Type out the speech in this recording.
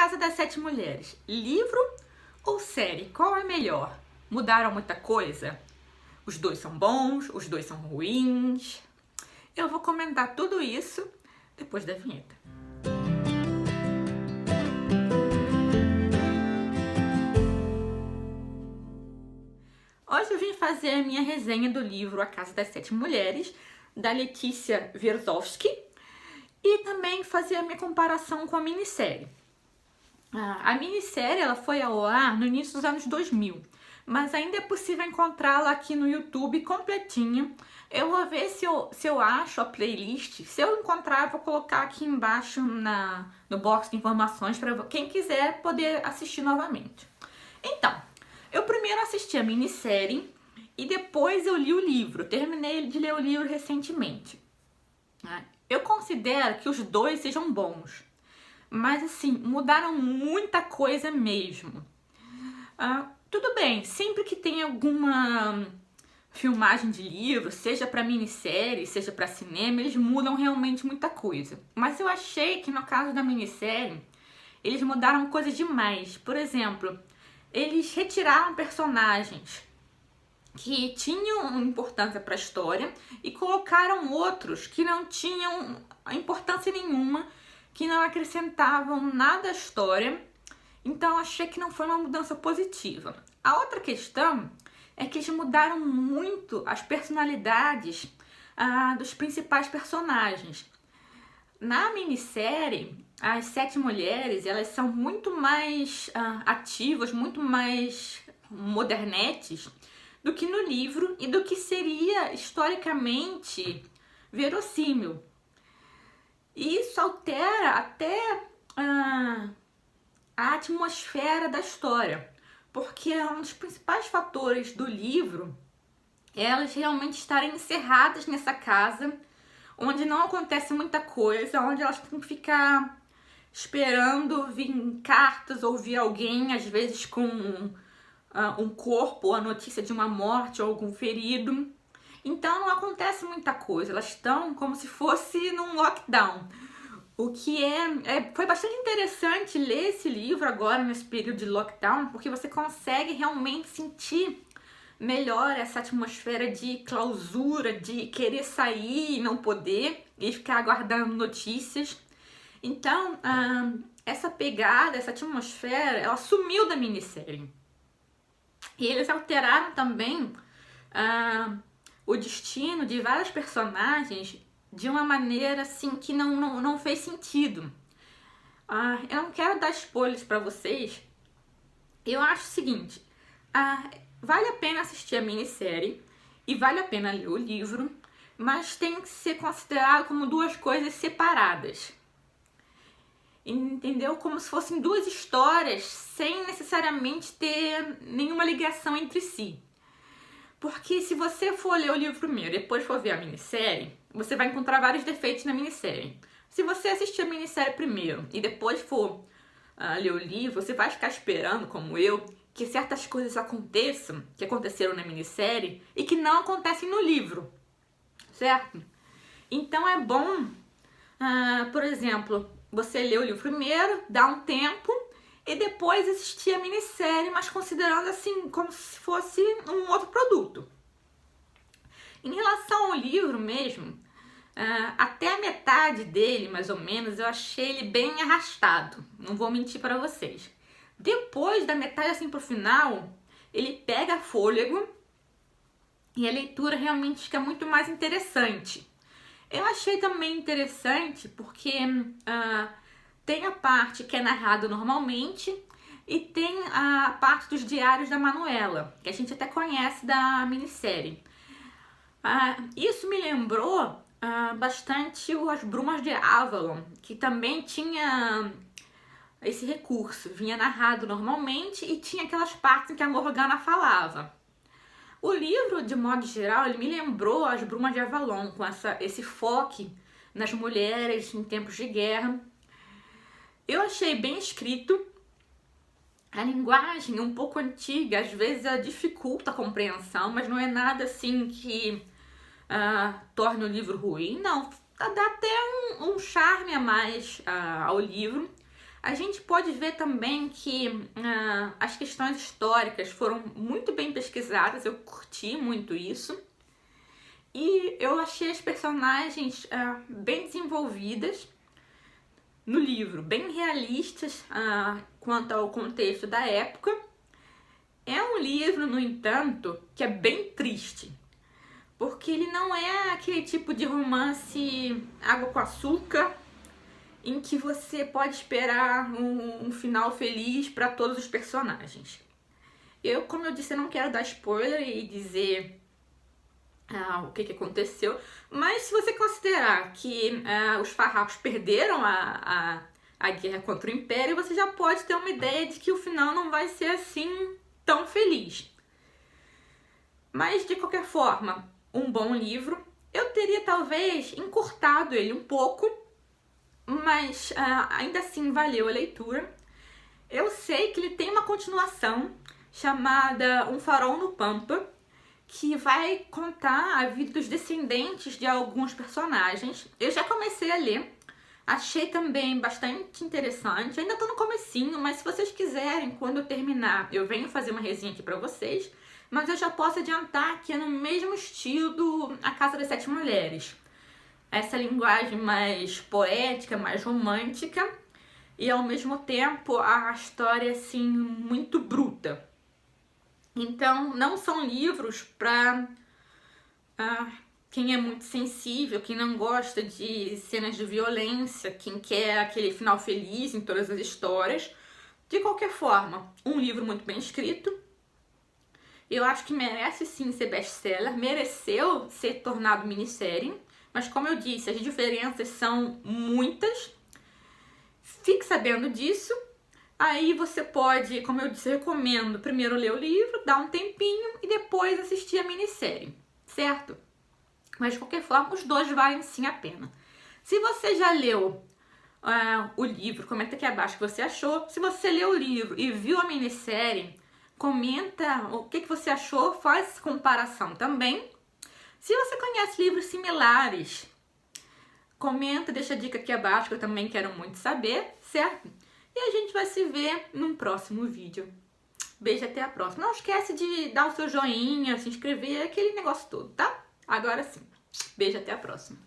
Casa das Sete Mulheres, livro ou série? Qual é melhor? Mudaram muita coisa? Os dois são bons, os dois são ruins? Eu vou comentar tudo isso depois da vinheta. Hoje eu vim fazer a minha resenha do livro A Casa das Sete Mulheres, da Letícia Wierzowski, e também fazer a minha comparação com a minissérie. A minissérie ela foi ao ar no início dos anos 2000, mas ainda é possível encontrá-la aqui no YouTube completinha. Eu vou ver se eu acho a playlist. Se eu encontrar, eu vou colocar aqui embaixo no box de informações para quem quiser poder assistir novamente. Então, eu primeiro assisti a minissérie e depois eu li o livro. Terminei de ler o livro recentemente. Eu considero que os dois sejam bons, mas assim, mudaram muita coisa mesmo. Tudo bem, sempre que tem alguma filmagem de livro, seja para minissérie, seja para cinema, eles mudam realmente muita coisa. Mas eu achei que no caso da minissérie, eles mudaram coisas demais. Por exemplo, eles retiraram personagens que tinham importância para a história e colocaram outros que não tinham importância nenhuma, que não acrescentavam nada à história. Então achei que não foi uma mudança positiva. A outra questão é que eles mudaram muito as personalidades dos principais personagens. Na minissérie, as sete mulheres elas são muito mais ativas, muito mais modernetes do que no livro e do que seria historicamente verossímil. E isso altera até a atmosfera da história, porque um dos principais fatores do livro é elas realmente estarem encerradas nessa casa, onde não acontece muita coisa, onde elas têm que ficar esperando vir cartas ou vir alguém, às vezes com um corpo ou a notícia de uma morte ou algum ferido. Então não acontece muita coisa, elas estão como se fosse num lockdown. O que foi bastante interessante ler esse livro agora nesse período de lockdown, porque você consegue realmente sentir melhor essa atmosfera de clausura, de querer sair e não poder e ficar aguardando notícias. Então, essa pegada, essa atmosfera, ela sumiu da minissérie. E eles alteraram também o destino de vários personagens de uma maneira assim que não fez sentido. Eu não quero dar spoilers para vocês. Eu acho o seguinte, vale a pena assistir a minissérie e vale a pena ler o livro, mas tem que ser considerado como duas coisas separadas. Entendeu? Como se fossem duas histórias sem necessariamente ter nenhuma ligação entre si. Porque se você for ler o livro primeiro e depois for ver a minissérie, você vai encontrar vários defeitos na minissérie. Se você assistir a minissérie primeiro e depois for ler o livro, você vai ficar esperando, como eu, que certas coisas aconteçam, que aconteceram na minissérie e que não acontecem no livro, certo? Então é bom, por exemplo, você ler o livro primeiro, dar um tempo e depois assistir a minissérie, mas considerando assim como se fosse um outro produto. Em relação ao livro mesmo, até a metade dele, mais ou menos, eu achei ele bem arrastado. Não vou mentir para vocês. Depois da metade assim pro final, ele pega fôlego e a leitura realmente fica muito mais interessante. Eu achei também interessante porque tem a parte que é narrada normalmente e tem a parte dos diários da Manuela, que a gente até conhece da minissérie. Isso me lembrou bastante As Brumas de Avalon, que também tinha esse recurso. Vinha narrado normalmente e tinha aquelas partes em que a Morgana falava. O livro, de modo geral, ele me lembrou As Brumas de Avalon, com esse foco nas mulheres em tempos de guerra. Eu achei bem escrito. A linguagem um pouco antiga, às vezes ela dificulta a compreensão, mas não é nada assim que torne o livro ruim. Não, dá até um charme a mais ao livro. A gente pode ver também que as questões históricas foram muito bem pesquisadas, eu curti muito isso. E eu achei as personagens bem desenvolvidas no livro, bem realistas quanto ao contexto da época. É um livro, no entanto, que é bem triste, porque ele não é aquele tipo de romance água com açúcar, em que você pode esperar um final feliz para todos os personagens. Como eu disse, eu não quero dar spoiler e dizer o que aconteceu, mas se você considerar que os farrapos perderam a guerra contra o Império, você já pode ter uma ideia de que o final não vai ser assim tão feliz. Mas, de qualquer forma, um bom livro. Eu teria talvez encurtado ele um pouco, mas ainda assim valeu a leitura. Eu sei que ele tem uma continuação chamada Um Farol no Pampa, que vai contar a vida dos descendentes de alguns personagens. Eu já comecei a ler, achei também bastante interessante. Ainda tô no comecinho, mas se vocês quiserem, quando eu terminar, eu venho fazer uma resenha aqui pra vocês. Mas eu já posso adiantar que é no mesmo estilo do A Casa das Sete Mulheres. Essa linguagem mais poética, mais romântica, e ao mesmo tempo a história assim muito bruta. Então não são livros para quem é muito sensível, quem não gosta de cenas de violência, quem quer aquele final feliz em todas as histórias. De qualquer forma, um livro muito bem escrito. Eu acho que merece sim ser best-seller, mereceu ser tornado minissérie, mas como eu disse, as diferenças são muitas. Fique sabendo disso. Aí você pode, como eu disse, eu recomendo primeiro ler o livro, dar um tempinho e depois assistir a minissérie, certo? Mas de qualquer forma, os dois valem sim a pena. Se você já leu o livro, comenta aqui abaixo o que você achou. Se você leu o livro e viu a minissérie, comenta o que você achou, faz comparação também. Se você conhece livros similares, comenta, deixa a dica aqui abaixo que eu também quero muito saber, certo? E a gente vai se ver num próximo vídeo. Beijo, até a próxima. Não esquece de dar o seu joinha, se inscrever, aquele negócio todo, tá? Agora sim. Beijo, até a próxima.